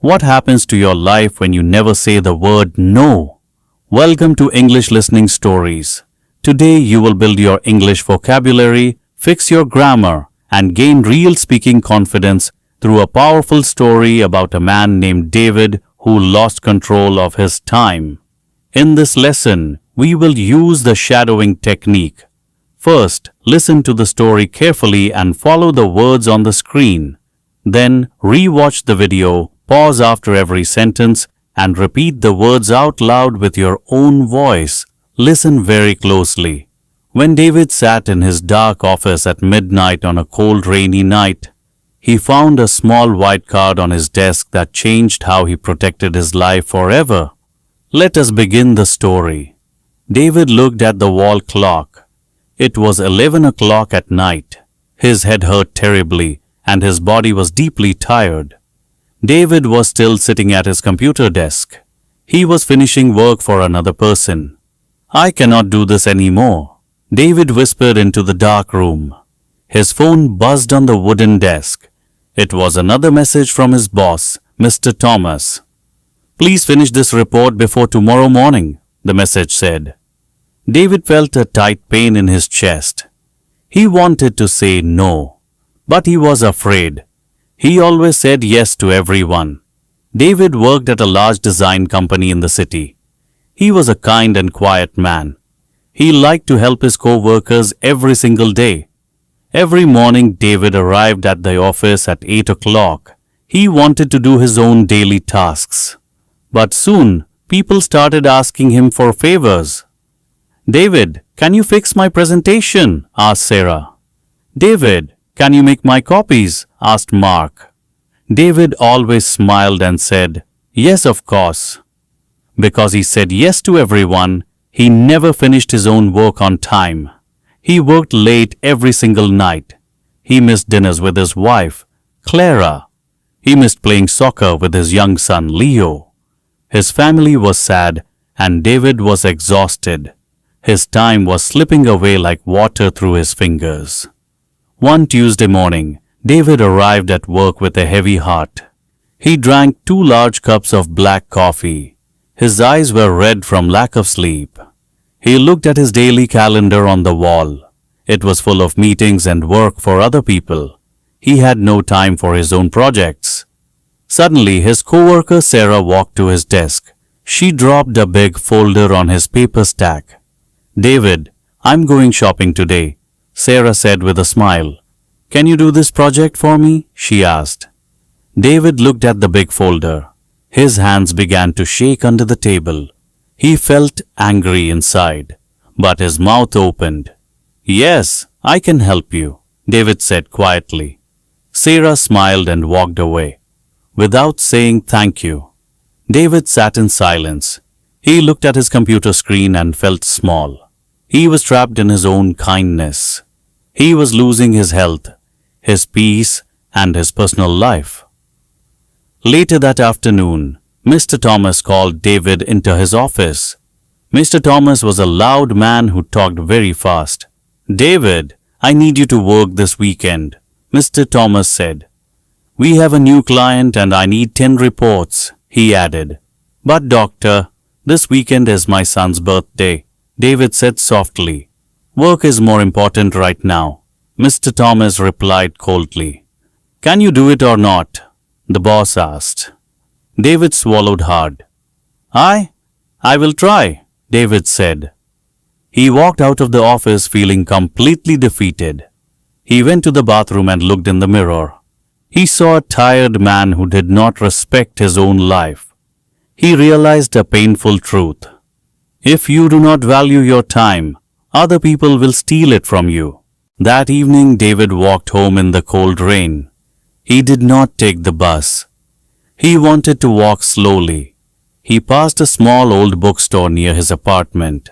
What happens to your life when you never say the word no? Welcome to English Listening Stories. Today you will build your English vocabulary, fix your grammar, and gain real speaking confidence through a powerful story about a man named David who lost control of his time. In this lesson, we will use the shadowing technique. First, listen to the story carefully and follow the words on the screen. Then, re-watch the video, pause after every sentence, and repeat the words out loud with your own voice. Listen very closely. When David sat in his dark office at midnight on a cold, rainy night, he found a small white card on his desk that changed how he protected his life forever. Let us begin the story. David looked at the wall clock. It was 11 o'clock at night. His head hurt terribly, and his body was deeply tired. David was still sitting at his computer desk. He was finishing work for another person. "I cannot do this anymore," David whispered into the dark room. His phone buzzed on the wooden desk. It was another message from his boss, Mr. Thomas. "Please finish this report before tomorrow morning," the message said. David felt a tight pain in his chest. He wanted to say no, but he was afraid. He always said yes to everyone. David worked at a large design company in the city. He was a kind and quiet man. He liked to help his co-workers every single day. Every morning David arrived at the office at 8 o'clock. He wanted to do his own daily tasks. But soon, people started asking him for favors. "David, can you fix my presentation?" asked Sarah. "David, can you make my copies?" asked Mark. David always smiled and said, "Yes, of course." Because he said yes to everyone, he never finished his own work on time. He worked late every single night. He missed dinners with his wife, Clara. He missed playing soccer with his young son, Leo. His family was sad, and David was exhausted. His time was slipping away like water through his fingers. One Tuesday morning, David arrived at work with a heavy heart. He drank 2 large cups of black coffee. His eyes were red from lack of sleep. He looked at his daily calendar on the wall. It was full of meetings and work for other people. He had no time for his own projects. Suddenly, his co-worker Sarah walked to his desk. She dropped a big folder on his paper stack. "David, I'm going shopping today," Sarah said with a smile. "Can you do this project for me?" she asked. David looked at the big folder. His hands began to shake under the table. He felt angry inside, but his mouth opened. "Yes, I can help you," David said quietly. Sarah smiled and walked away, without saying thank you. David sat in silence. He looked at his computer screen and felt small. He was trapped in his own kindness. He was losing his health, his peace, and his personal life. Later that afternoon, Mr. Thomas called David into his office. Mr. Thomas was a loud man who talked very fast. "David, I need you to work this weekend," Mr. Thomas said. "We have a new client and I need 10 reports," he added. "But doctor, this weekend is my son's birthday," David said softly. "Work is more important right now," Mr. Thomas replied coldly. "Can you do it or not?" the boss asked. David swallowed hard. I will try," David said. He walked out of the office feeling completely defeated. He went to the bathroom and looked in the mirror. He saw a tired man who did not respect his own life. He realized a painful truth. If you do not value your time, other people will steal it from you. That evening, David walked home in the cold rain. He did not take the bus. He wanted to walk slowly. He passed a small old bookstore near his apartment.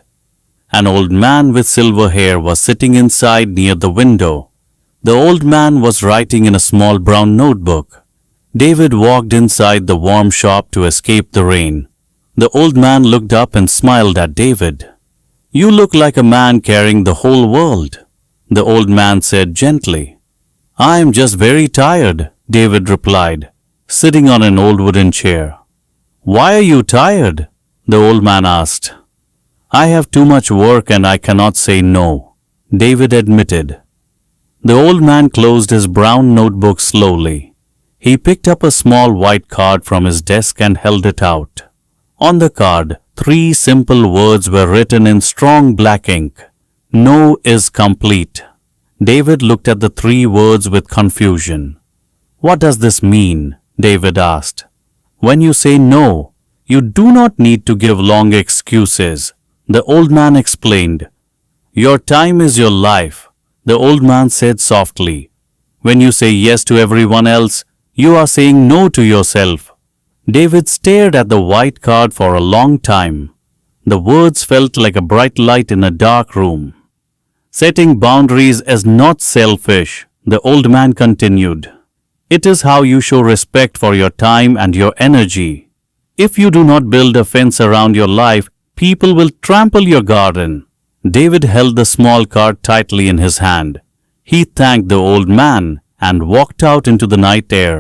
An old man with silver hair was sitting inside near the window. The old man was writing in a small brown notebook. David walked inside the warm shop to escape the rain. The old man looked up and smiled at David. "You look like a man carrying the whole world," the old man said gently. "I am just very tired," David replied. sitting on an old wooden chair. "Why are you tired?" the old man asked. "I have too much work and I cannot say no," David admitted. The old man closed his brown notebook slowly. He picked up a small white card from his desk and held it out. On the card, 3 simple words were written in strong black ink. "No is complete." David looked at the 3 words with confusion. "What does this mean?" David asked. "When you say no, you do not need to give long excuses," the old man explained. "Your time is your life," the old man said softly. "When you say yes to everyone else, you are saying no to yourself." David stared at the white card for a long time. The words felt like a bright light in a dark room. "Setting boundaries is not selfish," the old man continued. "It is how you show respect for your time and your energy. If you do not build a fence around your life, people will trample your garden." David held the small card tightly in his hand. He thanked the old man and walked out into the night air.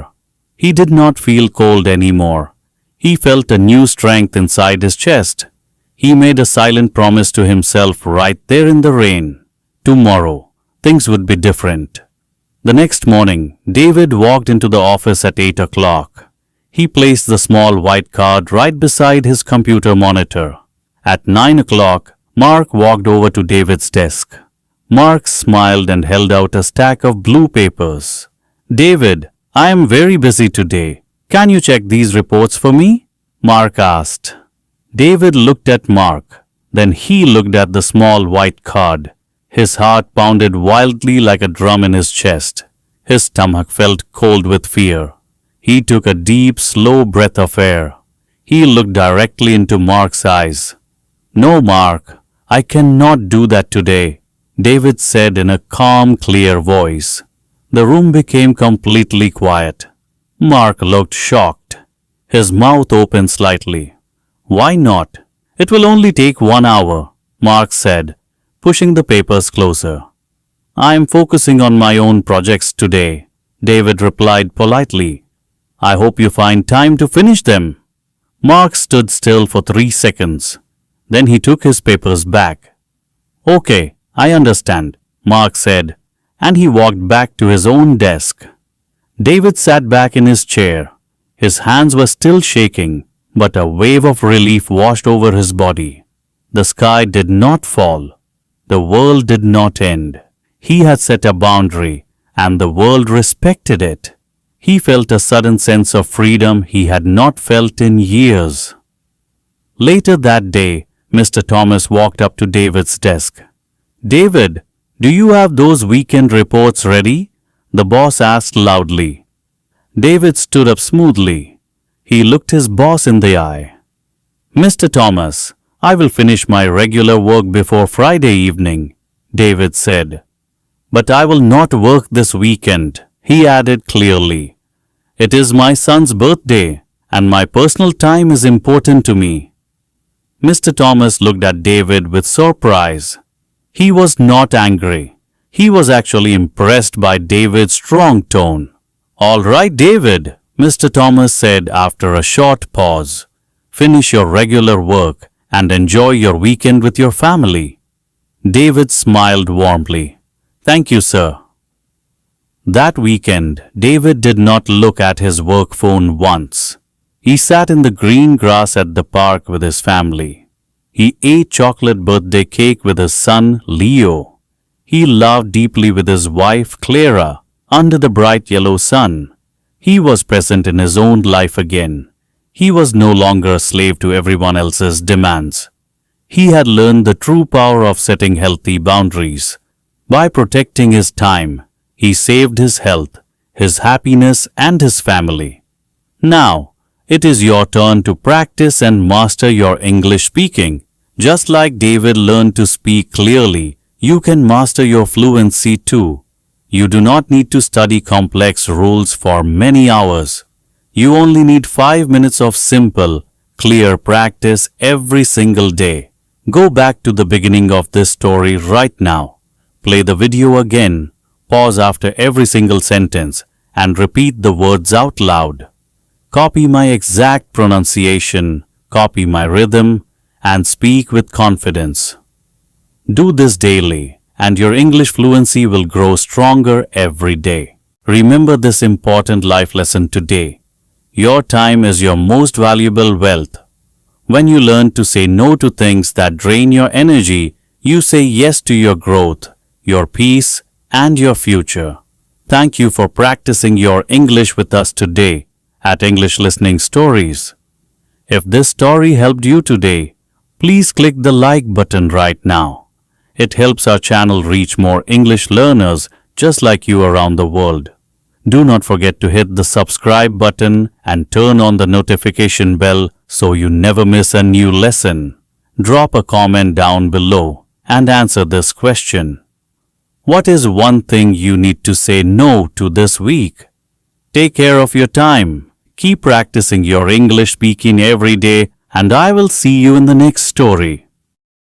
He did not feel cold anymore. He felt a new strength inside his chest. He made a silent promise to himself right there in the rain. Tomorrow, things would be different. The next morning, David walked into the office at 8 o'clock. He placed the small white card right beside his computer monitor. At 9 o'clock, Mark walked over to David's desk. Mark smiled and held out a stack of blue papers. "David, I am very busy today. Can you check these reports for me?" Mark asked. David looked at Mark. Then he looked at the small white card. His heart pounded wildly like a drum in his chest. His stomach felt cold with fear. He took a deep, slow breath of air. He looked directly into Mark's eyes. "No, Mark, I cannot do that today," David said in a calm, clear voice. The room became completely quiet. Mark looked shocked. His mouth opened slightly. "Why not? It will only take 1 hour," Mark said, pushing the papers closer. "I am focusing on my own projects today," David replied politely. "I hope you find time to finish them." Mark stood still for 3 seconds. Then he took his papers back. "Okay, I understand," Mark said, and he walked back to his own desk. David sat back in his chair. His hands were still shaking, but a wave of relief washed over his body. The sky did not fall. The world did not end. He had set a boundary, and the world respected it. He felt a sudden sense of freedom he had not felt in years. Later that day, Mr. Thomas walked up to David's desk. "David, do you have those weekend reports ready?" the boss asked loudly. David stood up smoothly. He looked his boss in the eye. "Mr. Thomas, I will finish my regular work before Friday evening," David said. "But I will not work this weekend," he added clearly. "It is my son's birthday, and my personal time is important to me." Mr. Thomas looked at David with surprise. He was not angry. He was actually impressed by David's strong tone. "All right, David," Mr. Thomas said after a short pause. "Finish your regular work and enjoy your weekend with your family." David smiled warmly. "Thank you, sir." That weekend, David did not look at his work phone once. He sat in the green grass at the park with his family. He ate chocolate birthday cake with his son, Leo. He laughed deeply with his wife, Clara, under the bright yellow sun. He was present in his own life again. He was no longer a slave to everyone else's demands. He had learned the true power of setting healthy boundaries. By protecting his time, he saved his health, his happiness, and his family. Now, it is your turn to practice and master your English speaking. Just like David learned to speak clearly, you can master your fluency too. You do not need to study complex rules for many hours. You only need 5 minutes of simple, clear practice every single day. Go back to the beginning of this story right now. Play the video again, pause after every single sentence, and repeat the words out loud. Copy my exact pronunciation, copy my rhythm, and speak with confidence. Do this daily, and your English fluency will grow stronger every day. Remember this important life lesson today. Your time is your most valuable wealth. When you learn to say no to things that drain your energy, you say yes to your growth, your peace, and your future. Thank you for practicing your English with us today at English Listening Stories. If this story helped you today, please click the like button right now. It helps our channel reach more English learners just like you around the world. Do not forget to hit the subscribe button and turn on the notification bell so you never miss a new lesson. Drop a comment down below and answer this question. What is one thing you need to say no to this week? Take care of your time. Keep practicing your English speaking every day, and I will see you in the next story.